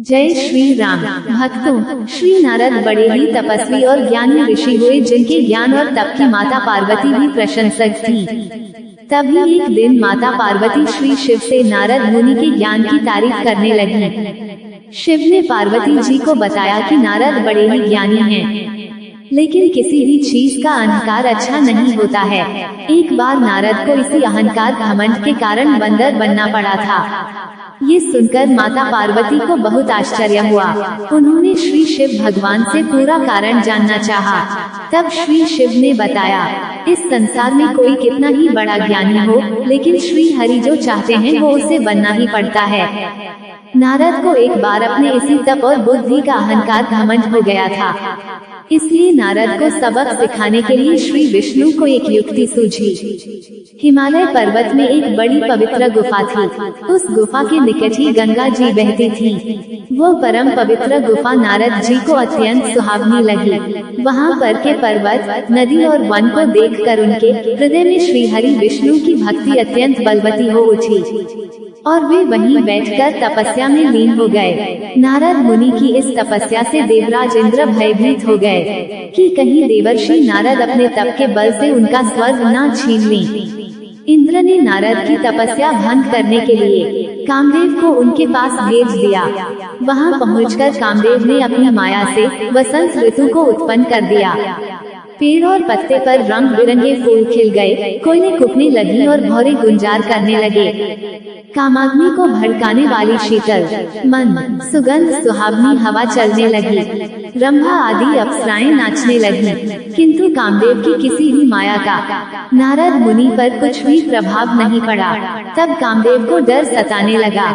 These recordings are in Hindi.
जय श्री राम। भक्तों, श्री नारद बड़े ही तपस्वी और ज्ञानी ऋषि हुए, जिनके ज्ञान और तप की माता पार्वती भी प्रशंसक थी। तभी एक दिन माता पार्वती श्री शिव से नारद मुनि के ज्ञान की तारीफ करने लगी। शिव ने पार्वती जी को बताया कि नारद बड़े ही ज्ञानी हैं, लेकिन किसी भी चीज का अहंकार अच्छा नहीं होता है। एक बार नारद को इसी अहंकार घमंड के कारण बंदर बनना पड़ा था। ये सुनकर माता पार्वती को बहुत आश्चर्य हुआ। उन्होंने श्री शिव भगवान से पूरा कारण जानना चाहा। तब श्री शिव ने बताया, इस संसार में कोई कितना ही बड़ा ज्ञानी हो, लेकिन श्री हरि जो चाहते हैं वो उसे बनना ही पड़ता है। नारद को एक बार अपने इसी तप और बुद्धि का अहंकार घमंड हो गया था, इसलिए नारद को सबक सिखाने के लिए श्री विष्णु को एक युक्ति सूझी। हिमालय पर्वत में एक बड़ी पवित्र गुफा थी। उस गुफा के निकट ही गंगा जी बहती थी। वो परम पवित्र गुफा नारद जी को अत्यंत सुहावनी लगी। वहाँ पर के पर्वत, नदी और वन को देखकर उनके हृदय में श्री हरि विष्णु की भक्ति अत्यंत बलवती हो उठी और वे वहीं बैठकर तपस्या में लीन हो गए। नारद मुनि की इस तपस्या से देवराज इंद्र भयभीत हो गए कि कहीं देवर्षि नारद अपने तप के बल से उनका स्वर्ग न छीन लें। इंद्र ने नारद की तपस्या भंग करने के लिए कामदेव को उनके पास भेज दिया। वहां पहुंचकर कामदेव ने अपनी माया से वसंत ऋतु को उत्पन्न कर दिया। पेड़ और पत्ते पर रंग बिरंगे फूल खिल गए, कोयलें कुपने लगी और भौरे गुंजार करने लगे। कामाग्नि को भड़काने वाली शीतल मन सुगंध सुहावनी हवा चलने लगी। रंभा आदि अप्सराएं नाचने लगी, किंतु कामदेव की किसी भी माया का नारद मुनि पर कुछ भी प्रभाव नहीं पड़ा। तब कामदेव को डर सताने लगा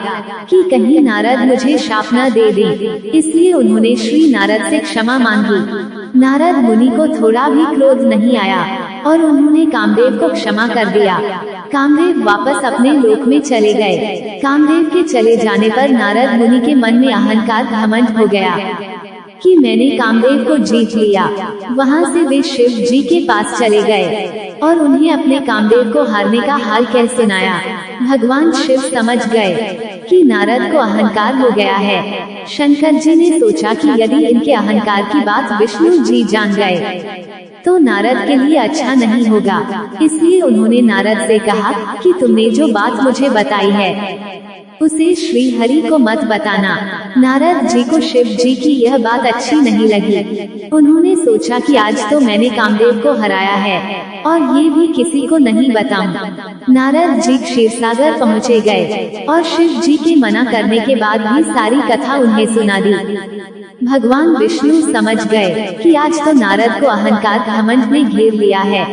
कि कहीं नारद मुझे शाप न दे दे, इसलिए उन्होंने श्री नारद से क्षमा मांगी। नारद मुनि को थोड़ा भी क्रोध नहीं आया और उन्होंने कामदेव को क्षमा कर दिया। कामदेव वापस अपने लोक में चले गए। कामदेव के चले जाने पर नारद मुनि के मन में अहंकार घमंड हो गया कि मैंने कामदेव को जीत लिया। वहाँ से वे शिव जी के पास चले गए और उन्हें अपने कामदेव को हारने का हाल कह सुनाया। भगवान शिव समझ गए कि नारद को अहंकार हो गया है। शंकर जी ने सोचा कि यदि इनके अहंकार की बात विष्णु जी जान गए तो नारद के लिए अच्छा नहीं होगा, इसलिए उन्होंने नारद से कहा कि तुमने जो बात मुझे बताई है उसे श्री हरि को मत बताना। नारद जी को शिव जी की यह बात अच्छी नहीं लगी। उन्होंने सोचा कि आज तो मैंने कामदेव को हराया है और ये भी किसी को नहीं बताऊं। नारद जी क्षीरसागर पहुँचे गए और शिव जी के मना करने के बाद भी सारी कथा उन्हें सुना दी। भगवान विष्णु समझ गए कि आज तो नारद को अहंकार घमंड ने घेर लिया है।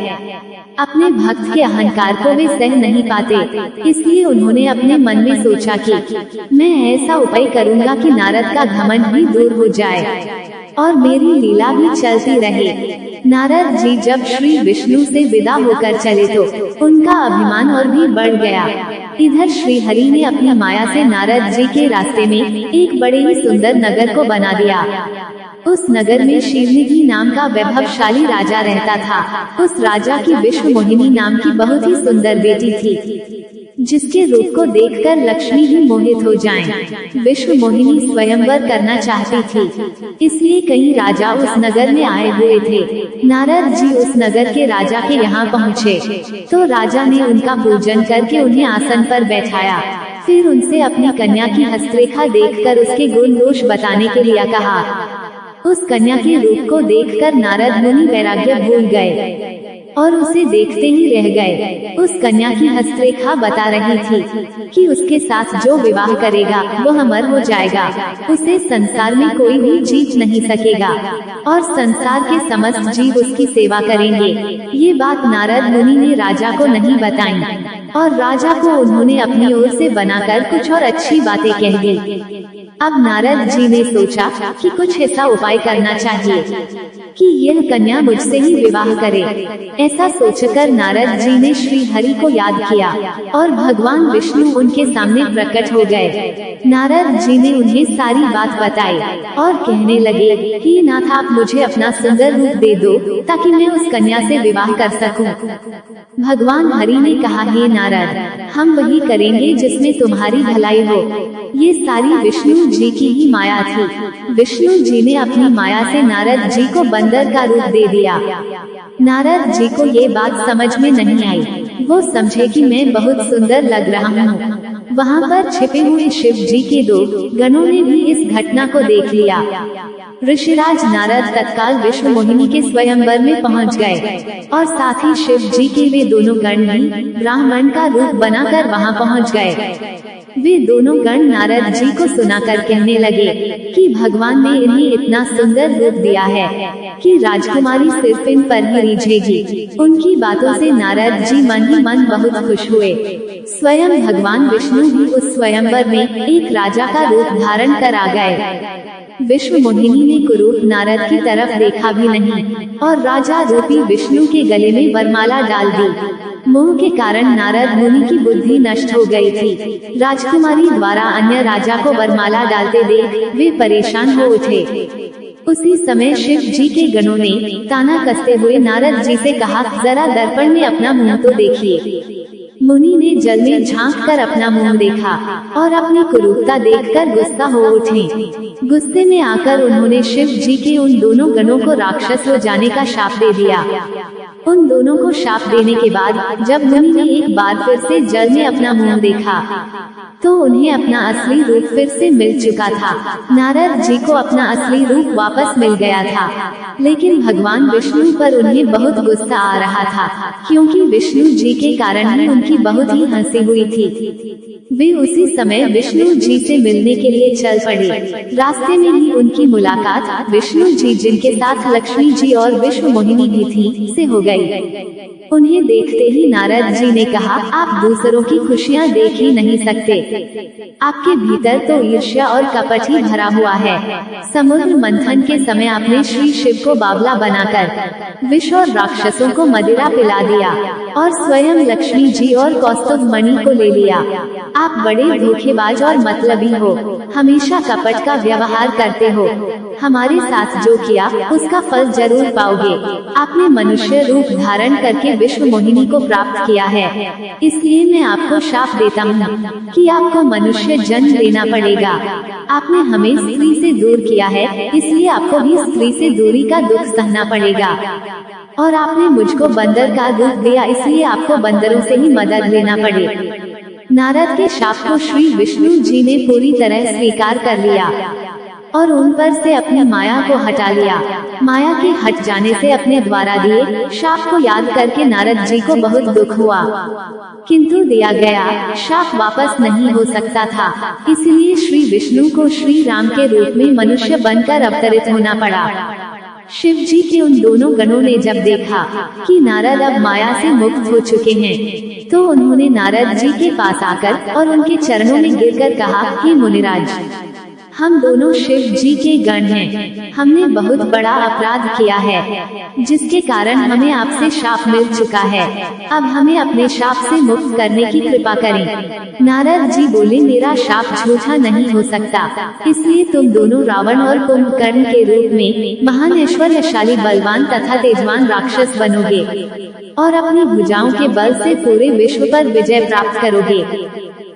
अपने भक्त के अहंकार को वे सह नहीं पाते, इसलिए उन्होंने अपने मन में सोचा कि मैं ऐसा उपाय करूंगा कि नारद का घमंड भी दूर हो जाए और मेरी लीला भी चलती रहे। नारद जी जब श्री विष्णु से विदा होकर चले तो उनका अभिमान और भी बढ़ गया। इधर श्री हरि ने अपनी माया से नारद जी के रास्ते में एक बड़े ही सुंदर नगर को बना दिया। उस नगर में शिवनिधि नाम का वैभवशाली राजा रहता था। उस राजा की विश्व मोहिनी नाम की बहुत ही सुंदर बेटी थी, जिसके रूप को देखकर लक्ष्मी ही मोहित हो जाएं। विश्व मोहिनी स्वयंवर करना चाहती थी, इसलिए कई राजा उस नगर में आए हुए थे। नारद जी उस नगर के राजा के यहाँ पहुँचे तो राजा ने उनका पूजन करके उन्हें आसन पर बैठाया। फिर उनसे अपनी कन्या की हस्तरेखा देखकर उसके गुण दोष बताने के लिए कहा। उस कन्या के रूप को देखकर नारद मुनि वैराग्य भूल गए और उसे देखते ही रह गए। उस कन्या की हस्तरेखा बता रही थी कि उसके साथ जो विवाह करेगा वो अमर हो जाएगा, उसे संसार में कोई भी जीत नहीं सकेगा और संसार के समस्त जीव उसकी सेवा करेंगे। ये बात नारद मुनि ने राजा को नहीं बताई और राजा को उन्होंने अपनी ओर से बनाकर कुछ और अच्छी बातें कह दी। अब नारद जी ने सोचा कि कुछ ऐसा उपाय करना चाहिए कि यह कन्या मुझसे ही विवाह करे। ऐसा सोचकर नारद जी ने श्री हरि को याद किया और भगवान विष्णु उनके सामने प्रकट हो गए। नारद जी ने उन्हें सारी बात बताई और कहने लगे कि नाथ, आप मुझे अपना सुंदर रूप दे दो ताकि मैं उस कन्या से विवाह कर सकूं। भगवान हरि ने कहा, हे नारद, हम वही करेंगे जिसमें तुम्हारी भलाई हो। ये सारी विष्णु जी की ही माया थी। विष्णु जी ने अपनी माया से नारद जी को बंदर का रूप दे दिया। नारद जी को ये बात समझ में नहीं आई। वो समझे कि मैं बहुत सुंदर लग रहा हूँ। वहाँ पर छिपे हुए शिव जी के दो गणों ने भी इस घटना को देख लिया। ऋषिराज नारद तत्काल विश्व मोहिनी के स्वयंवर में पहुँच गए और साथ ही शिव जी के वे दोनों गण भी ब्राह्मण का रूप बनाकर वहाँ पहुँच गए। वे दोनों गण नारद जी को सुनाकर कहने लगे कि भगवान ने इन्हें इतना सुंदर रूप दिया है कि राजकुमारी सिर्फ इन पर ही रिझेगी। उनकी बातों से नारद जी मन ही मन बहुत खुश हुए। स्वयं भगवान विष्णु भी उस स्वयंवर में एक राजा का रूप धारण कर आ गए। विश्व मोहिनी ने कुरूप नारद की तरफ देखा भी नहीं और राजा रूपी विष्णु के गले में वरमाला डाल दी। मोह के कारण नारद मुनि की बुद्धि नष्ट हो गई थी। राजकुमारी द्वारा अन्य राजा को वरमाला डालते देख वे परेशान हो उठे। उसी समय शिव जी के गणों ने ताना कसते हुए नारद जी से कहा, जरा दर्पण में अपना मुंह तो देखिए। मुनि ने जल में झांक कर अपना मुंह देखा और अपनी कुरूपता देखकर गुस्सा हो उठे। गुस्से में आकर उन्होंने शिव जी के उन दोनों गणों को राक्षस हो जाने का शाप दे दिया। उन दोनों को शाप देने के बाद जब मुनि ने एक बार फिर से जल में अपना मुंह देखा तो उन्हें अपना असली रूप फिर से मिल चुका था। नारद जी को अपना असली रूप वापस मिल गया था, लेकिन भगवान विष्णु पर उन्हें बहुत गुस्सा आ रहा था क्योंकि विष्णु जी के कारण ही उनकी बहुत ही हंसी हुई थी। वे उसी समय विष्णु जी से मिलने के लिए चल पड़े। रास्ते में ही उनकी मुलाकात विष्णु जी, जिनके साथ लक्ष्मी जी और विश्व मोहिनी भी थी, से हो गई। उन्हें देखते ही नारद जी ने कहा, आप दूसरों की खुशियाँ देख ही नहीं सकते। आपके भीतर तो ईर्ष्या और कपट ही भरा हुआ है। समुद्र मंथन के समय आपने श्री शिव को बावला बनाकर विष और राक्षसों को मदिरा पिला दिया और स्वयं लक्ष्मी जी और कौस्तुभ मणि को ले लिया। आप बड़े धोखेबाज और मतलबी हो, हमेशा कपट का व्यवहार करते हो। हमारे साथ जो किया उसका फल जरूर पाओगे। आपने मनुष्य रूप धारण करके विश्व मोहिनी को प्राप्त किया है, इसलिए मैं आपको शाप देता हूँ कि आपको मनुष्य जन्म लेना पड़ेगा। आपने हमें स्त्री से दूर किया है, इसलिए आपको भी स्त्री से दूरी का दुख सहना पड़ेगा। और आपने मुझको बंदर का रूप दिया, इसलिए आपको बंदरों से ही मदद लेना पड़े। नारद के शाप को श्री विष्णु जी ने पूरी तरह स्वीकार कर लिया और उन पर से अपनी माया को हटा लिया। माया के हट जाने से अपने द्वारा दिए शाप को याद करके नारद जी को बहुत दुख हुआ, किंतु दिया गया शाप वापस नहीं हो सकता था। इसलिए श्री विष्णु को श्री राम के रूप में मनुष्य बनकर अवतरित होना पड़ा। शिव जी के उन दोनों गणों ने जब देखा कि नारद अब माया से मुक्त हो चुके हैं, तो उन्होंने नारद जी के पास आकर और उनके चरणों में गिरकर कहा, हे मुनिराज, हम दोनों शिव जी के गण हैं। हमने बहुत बड़ा अपराध किया है, जिसके कारण हमें आपसे शाप मिल चुका है। अब हमें अपने शाप से मुक्त करने की कृपा करें। नारद जी बोले, मेरा शाप झूठा नहीं हो सकता, इसलिए तुम दोनों रावण और कुंभकर्ण के रूप में महान ऐश्वर्यशाली, बलवान तथा तेजवान राक्षस बनोगे और अपनी भुजाओं के बल से पूरे विश्व पर विजय प्राप्त करोगे।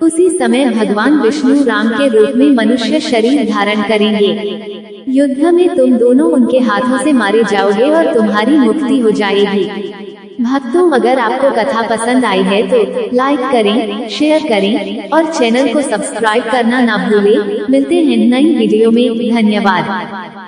उसी समय भगवान विष्णु राम के रूप में मनुष्य शरीर धारण करेंगे। युद्ध में तुम दोनों उनके हाथों से मारे जाओगे और तुम्हारी मुक्ति हो जाएगी। भक्तों, अगर आपको कथा पसंद आई है तो लाइक करें, शेयर करें और चैनल को सब्सक्राइब करना ना भूलें। मिलते हैं नई वीडियो में। धन्यवाद।